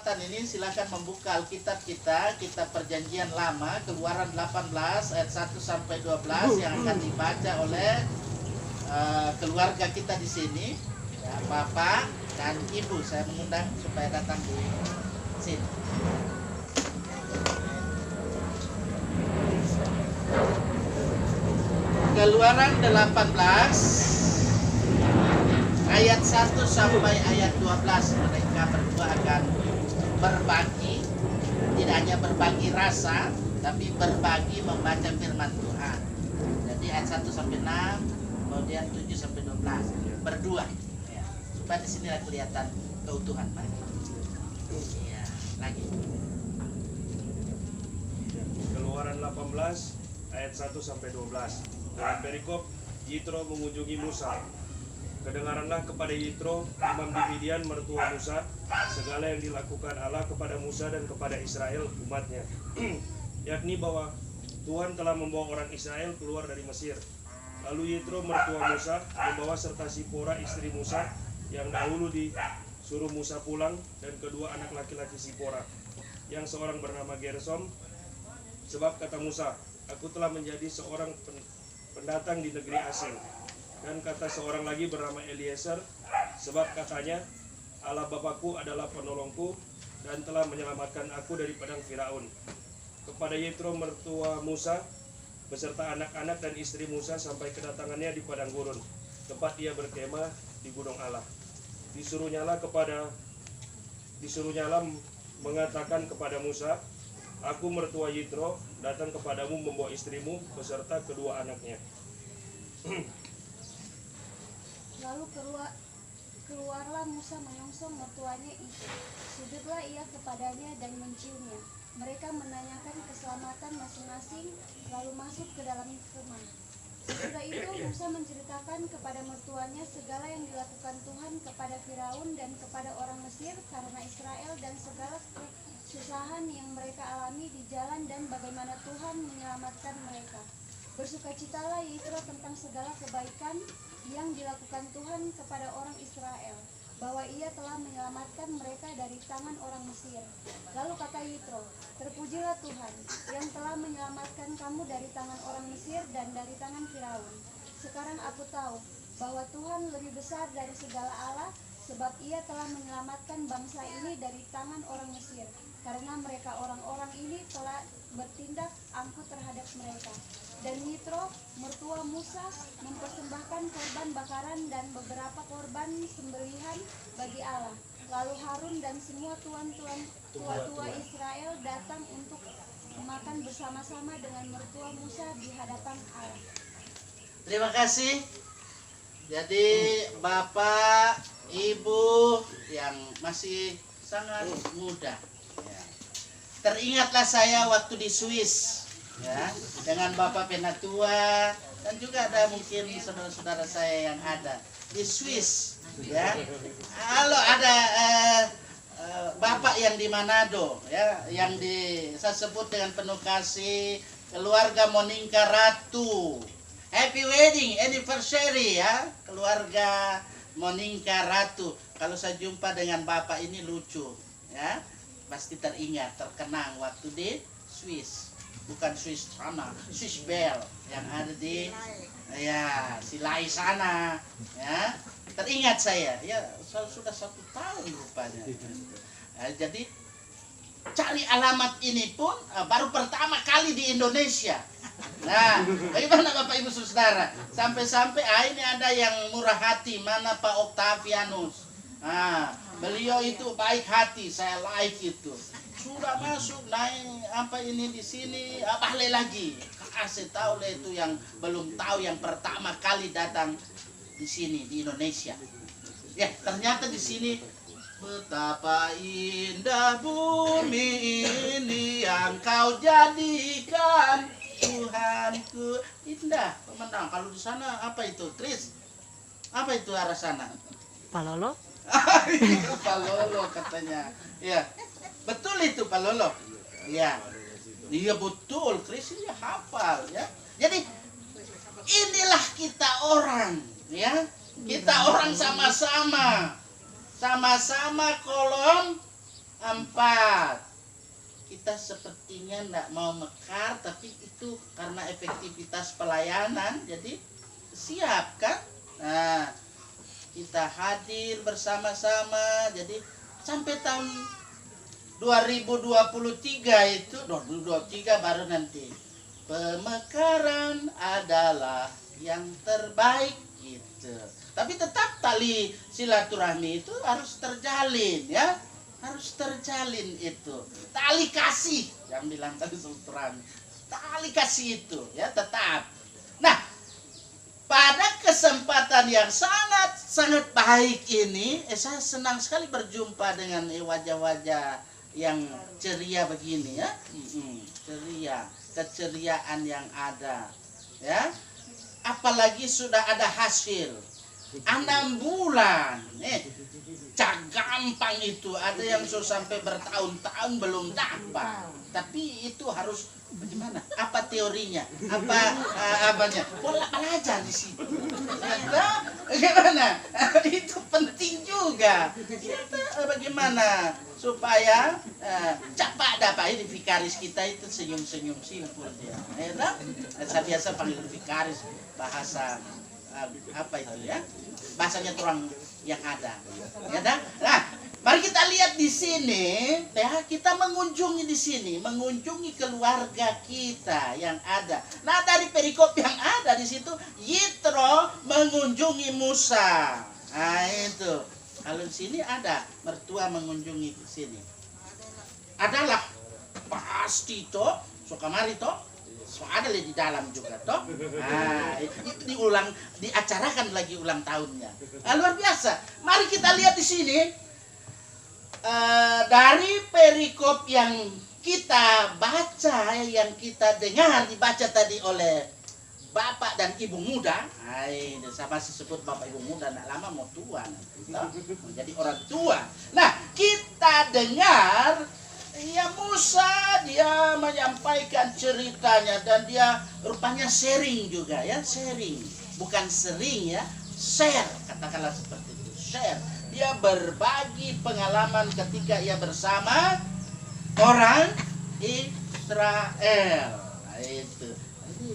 kesempatan ini silakan membuka Alkitab kita, kitab Perjanjian Lama, Keluaran 18 ayat 1 sampai 12 yang akan dibaca oleh keluarga kita di sini, ya, Bapak dan Ibu. Saya mengundang supaya datang di sini. Keluaran 18 ayat 1 sampai ayat 12, mereka berdua akan berbagi, tidak hanya berbagi rasa, tapi berbagi membaca firman Tuhan. Jadi ayat 1 sampai 6, kemudian 7 sampai 12, berdua. Ya, supaya di sini kelihatan keutuhan. Ya, lagi. Keluaran 18 ayat 1 sampai 12. Dalam perikop, Yitro mengunjungi Musa. Kedengaranlah kepada Yitro, imam di Midian, mertua Musa, segala yang dilakukan Allah kepada Musa dan kepada Israel umatnya, yakni bahwa Tuhan telah membawa orang Israel keluar dari Mesir. Lalu Yitro mertua Musa membawa serta Sipora istri Musa yang dahulu disuruh Musa pulang, dan kedua anak laki-laki Sipora, yang seorang bernama Gersom, sebab kata Musa, aku telah menjadi seorang pendatang di negeri asing. Dan kata seorang lagi bernama Eliezer, sebab katanya, Allah Bapakku adalah penolongku dan telah menyelamatkan aku dari padang Firaun. Kepada Yitro mertua Musa beserta anak-anak dan istri Musa sampai kedatangannya di padang gurun, tempat dia berkemah di gunung Allah. Disuruhnyalah mengatakan kepada Musa, aku mertua Yitro datang kepadamu membawa istrimu beserta kedua anaknya. Lalu keluarlah Musa menyongsong mertuanya itu. Sujudlah ia kepadanya dan menciumnya. Mereka menanyakan keselamatan masing-masing, lalu masuk ke dalam kemah. Sesudah itu Musa menceritakan kepada mertuanya segala yang dilakukan Tuhan kepada Firaun dan kepada orang Mesir karena Israel, dan segala kesusahan yang mereka alami di jalan, dan bagaimana Tuhan menyelamatkan mereka. Bersukacitalah Yitro tentang segala kebaikan yang dilakukan Tuhan kepada orang Israel, bahwa ia telah menyelamatkan mereka dari tangan orang Mesir. Lalu kata Yitro, terpujilah Tuhan yang telah menyelamatkan kamu dari tangan orang Mesir dan dari tangan Firaun. Sekarang aku tahu bahwa Tuhan lebih besar dari segala Allah, sebab ia telah menyelamatkan bangsa ini dari tangan orang Mesir, karena mereka orang-orang ini telah bertindak angkuh terhadap mereka. Dan Yitro, mertua Musa, mempersembahkan korban bakaran dan beberapa korban sembelihan bagi Allah. Lalu Harun dan semua tua-tua Israel datang untuk makan bersama-sama dengan mertua Musa di hadapan Allah. Terima kasih. Jadi Bapak, Ibu yang masih sangat muda, ya. Teringatlah saya waktu di Swiss, ya, dengan Bapak Penatua, dan juga ada mungkin saudara-saudara saya yang ada di Swiss, ya. Kalau ada Bapak yang di Manado, ya, yang saya sebut dengan penuh kasih, keluarga Monika Ratu. Happy wedding anniversary, ya, keluarga Monika Ratu. Kalau saya jumpa dengan Bapak ini lucu, ya, pasti teringat, terkenang waktu di Swiss. Bukan Swiss sana, Swiss Bell yang ada di Silai sana, ya. Teringat saya, ya, sudah 1 tahun rupanya. Jadi cari alamat ini pun baru pertama kali di Indonesia. Nah, bagaimana Bapak Ibu Saudara? Sampai-sampai ini ada yang murah hati, mana Pak Octavianus. Nah, beliau itu baik hati, saya like itu. Sudah masuk naik apa ini di sini, bahle lagi. Kasih tahu lah itu yang belum tahu, yang pertama kali datang di sini di Indonesia. Ya, ternyata di sini betapa indah bumi ini yang kau jadikan Tuhanku. Indah, pemenang. Kalau di sana apa itu, Tris? Apa itu arah sana? Palolo? Palolo katanya. Ya, betul itu Palolo. Ya, iya betul. Tris ya hafal, ya. Jadi inilah kita orang, ya. Kita orang sama-sama kolom 4. Kita sepertinya tidak mau mekar, tapi itu karena efektivitas pelayanan, jadi siap kan? Nah, kita hadir bersama-sama, jadi sampai tahun 2023 itu, 2023 baru nanti. Pemekaran adalah yang terbaik gitu. Tapi tetap tali silaturahmi itu harus terjalin ya. Harus terjalin itu. Tali kasih yang bilang tadi silaturahmi. Tali kasih itu ya tetap. Nah, pada kesempatan yang sangat baik ini, saya senang sekali berjumpa dengan wajah-wajah yang ceria begini ya. Ceria, keceriaan yang ada ya. Apalagi sudah ada hasil 6 bulan. Cak gampang itu, ada yang sudah sampai bertahun-tahun belum dapat. Tapi itu harus bagaimana? Apa teorinya? Apanya? Pola belajar di situ. Bagaimana? Itu penting juga. Kita bagaimana supaya cepat dapat ini vikaris kita itu senyum-senyum simpul dia. Saya biasa panggil vikaris bahasa apa itu ya? Bahasanya orang yang ada. Ya dah. Nah, mari kita lihat di sini ya, kita mengunjungi di sini, mengunjungi keluarga kita yang ada. Nah, dari perikop yang ada di situ, Yitro mengunjungi Musa. Nah, itu. Kalau di sini ada mertua mengunjungi di sini. Adalah pasti toh, suka mari toh. So, ada di dalam juga toh. Nah, itu diacarakan lagi ulang tahunnya. Nah, luar biasa. Mari kita lihat di sini dari perikop yang kita baca, yang kita dengar dibaca tadi oleh bapak dan ibu muda. Saya masih sebut bapak ibu muda, nak lama mau tua nanti, toh. Menjadi orang tua. Nah, kita dengar ya Musa dia menyampaikan ceritanya dan dia rupanya sharing juga ya, sharing. Bukan sering ya, share, katakanlah seperti itu, share. Dia berbagi pengalaman ketika ia bersama orang Israel. Nah, itu. Nanti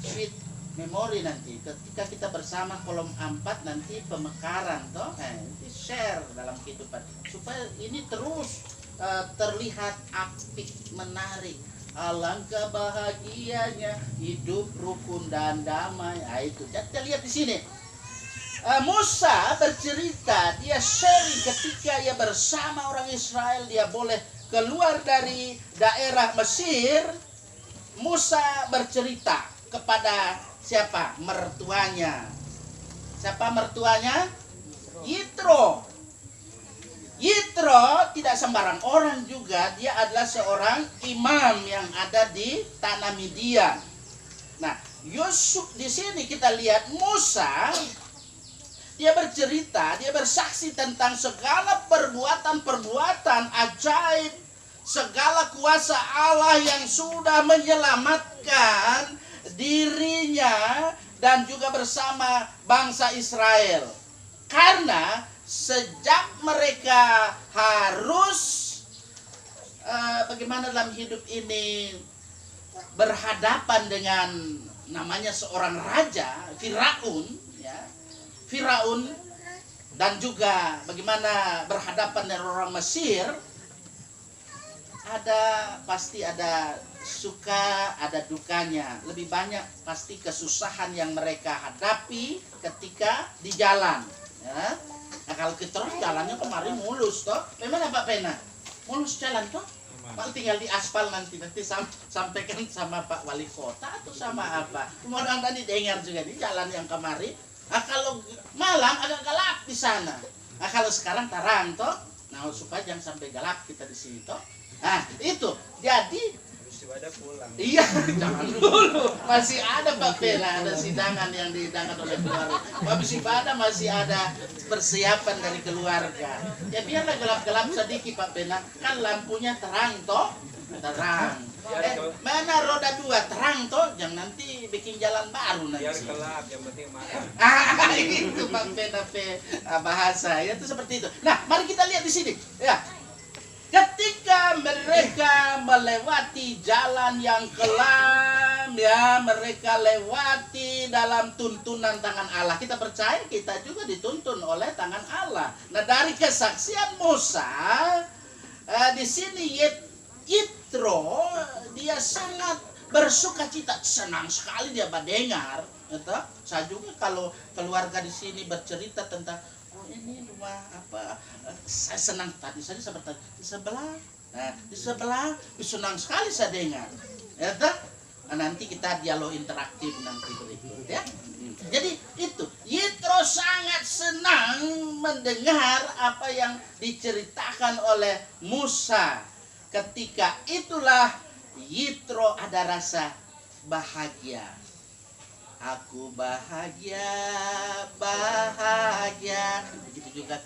sweet memory nanti ketika kita bersama kolom 4 nanti pemekaran toh. Nanti share dalam kehidupan supaya ini terus terlihat apik, menarik. Alangkah bahagianya hidup rukun dan damai. Nah, itu kita lihat di sini. Musa bercerita, dia sharing ketika ia bersama orang Israel, dia boleh keluar dari daerah Mesir. Musa bercerita kepada siapa? Mertuanya. Siapa mertuanya? Yitro. Yitro tidak sembarang orang juga, dia adalah seorang imam yang ada di tanah Midian. Nah, Yusuf di sini kita lihat Musa, dia bercerita, dia bersaksi tentang segala perbuatan-perbuatan ajaib, segala kuasa Allah yang sudah menyelamatkan dirinya dan juga bersama bangsa Israel. Karena sejak mereka harus bagaimana dalam hidup ini berhadapan dengan namanya seorang raja Firaun ya, Firaun, dan juga bagaimana berhadapan dengan orang Mesir, pasti ada suka, ada dukanya. Lebih banyak pasti kesusahan yang mereka hadapi ketika di jalan ya. Nah, kalau kita terus jalannya kemarin mulus toh. Memang Pak Pena? Mulus jalan toh? Pak tinggal di aspal nanti sampaikan sama Pak Wali Kota atau sama apa. Mudah-mudahan didengar juga di jalan yang kemarin. Nah, kalau malam agak gelap di sana. Nah, kalau sekarang terang toh. Nah, supaya jangan sampai gelap kita di sini toh. Nah, itu. Jadi ibadah pulang. Iya, jangan dulu. Masih ada Pak Pena, ada sidangan yang dihidangkan oleh keluarga. Habis ibadah masih ada persiapan dari keluarga. Ya biarlah gelap-gelap sedikit Pak Pena. Kan lampunya terang toh. Terang. Mana roda 2 terang toh, jangan nanti bikin jalan baru nanti. Biar gelap, yang penting makan. Itu Pak Pena bahasa ya, itu seperti itu. Nah, mari kita lihat di sini. Ya. melewati jalan yang kelam, ya, mereka lewati dalam tuntunan tangan Allah. Kita percaya kita juga dituntun oleh tangan Allah. Nah, dari kesaksian Musa, di sini Yitro dia sangat bersuka cita, senang sekali dia mendengar. Saya juga kalau keluarga di sini bercerita tentang, oh ini rumah apa, saya senang. Tadi saja seperti di sebelah. Nah, di sebelah senang sekali saya dengar. Ya, nanti kita dialog interaktif nanti berikut ya. Jadi itu Yitro sangat senang mendengar apa yang diceritakan oleh Musa. Ketika itulah Yitro ada rasa bahagia. Aku bahagia, bahagia. Begitu juga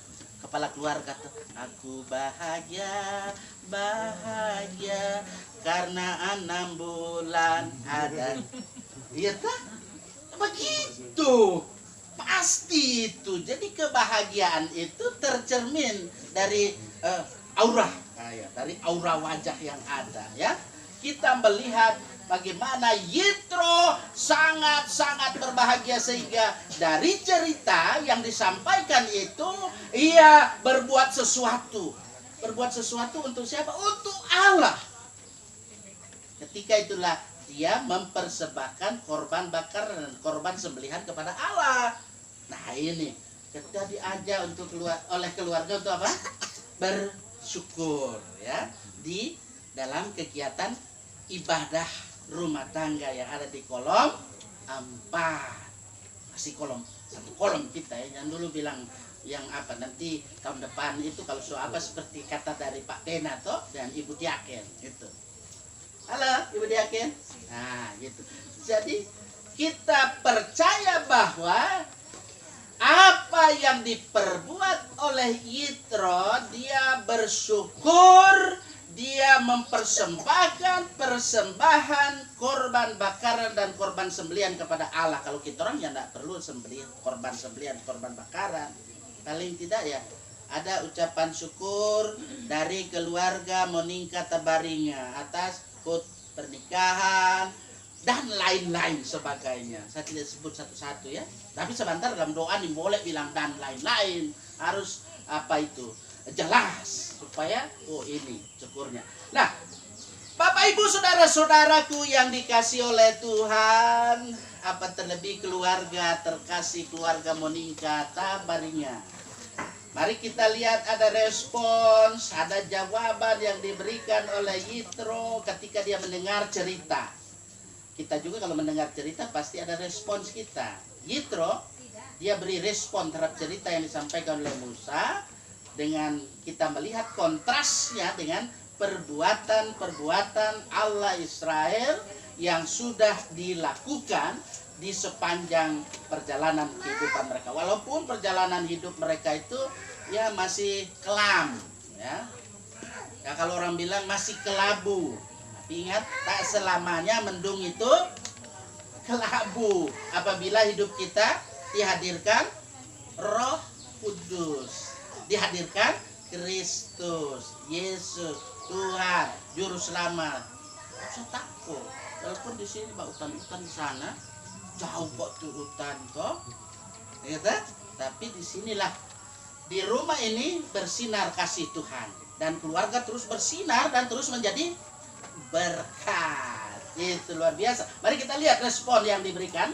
kepala keluarga tuh. Aku bahagia, bahagia karena 6 bulan ada. Iya tak? Begitu. Pasti itu. Jadi kebahagiaan itu tercermin dari aura. Dari aura wajah yang ada ya. Kita melihat bagaimana Yitro sangat-sangat berbahagia sehingga dari cerita yang disampaikan itu ia berbuat sesuatu. Berbuat sesuatu untuk siapa? Untuk Allah. Ketika itulah dia mempersembahkan korban bakar dan korban sembelihan kepada Allah. Nah ini kita diajak untuk oleh keluarga untuk apa? Bersyukur ya di dalam kegiatan ibadah rumah tangga yang ada di kolom 4. Masih satu kolom kita ya. Yang dulu bilang yang apa nanti tahun depan itu kalau soal apa seperti kata dari Pak Benato dan Ibu Diaken itu. Halo Ibu Diaken. Nah gitu. Jadi kita percaya bahwa apa yang diperbuat oleh Yitro, dia bersyukur. Dia mempersembahkan persembahan korban bakaran dan korban sembelihan kepada Allah. Kalau kita orang ya tidak perlu sembelihan, korban sembelihan, korban bakaran. Paling tidak ya ada ucapan syukur dari keluarga Monika Tabaringa atas pernikahan dan lain-lain sebagainya. Saya tidak sebut satu-satu ya. Tapi sebentar dalam doa nih boleh bilang dan lain-lain. Harus apa itu? Jelas supaya ini syukurnya. Nah, Bapak Ibu saudara-saudaraku yang dikasih oleh Tuhan, apa terlebih keluarga terkasih keluarga Monika Tabaringa. Mari kita lihat ada respons, ada jawaban yang diberikan oleh Yitro ketika dia mendengar cerita. Kita juga kalau mendengar cerita pasti ada respons kita. Yitro dia beri respon terhadap cerita yang disampaikan oleh Musa. Dengan kita melihat kontrasnya dengan perbuatan-perbuatan Allah Israel yang sudah dilakukan di sepanjang perjalanan kehidupan mereka. Walaupun perjalanan hidup mereka itu ya masih kelam ya. Ya kalau orang bilang masih kelabu. Tapi ingat tak selamanya mendung itu kelabu. Apabila hidup kita dihadirkan Roh Kudus. Dihadirkan Kristus, Yesus, Tuhan, Juru Selamat. Saya takut. Walaupun di sini hutan-hutan di sana jauh kok tuh hutan kok, ya kan? Tapi di sinilah di rumah ini bersinar kasih Tuhan dan keluarga terus bersinar dan terus menjadi berkat. Itu luar biasa. Mari kita lihat respon yang diberikan.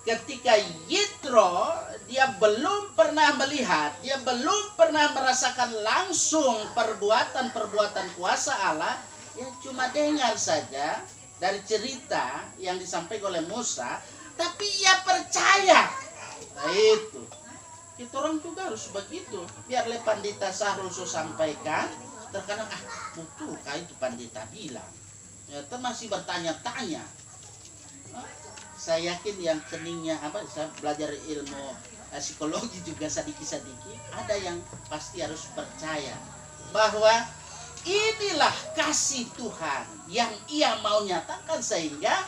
Ketika Yitro dia belum pernah melihat, dia belum pernah merasakan langsung perbuatan-perbuatan kuasa Allah, yang cuma dengar saja dari cerita yang disampaikan oleh Musa, tapi ia percaya. Nah, itu. Kita orang juga harus begitu. Biar Pandita Sahrul sampaikan, terkadang butuhkah itu Pandita bilang. Ya, masih bertanya-tanya. Saya yakin yang keningnya saya belajar ilmu psikologi juga sedikit-sedikit, ada yang pasti harus percaya bahwa inilah kasih Tuhan yang ia mau nyatakan, sehingga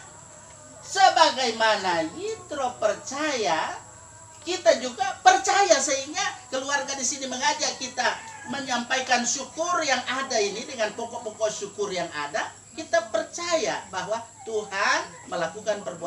sebagaimana Yitro percaya, kita juga percaya, sehingga keluarga di sini mengajak kita menyampaikan syukur yang ada ini dengan pokok-pokok syukur yang ada, kita percaya bahwa Tuhan melakukan perbuatan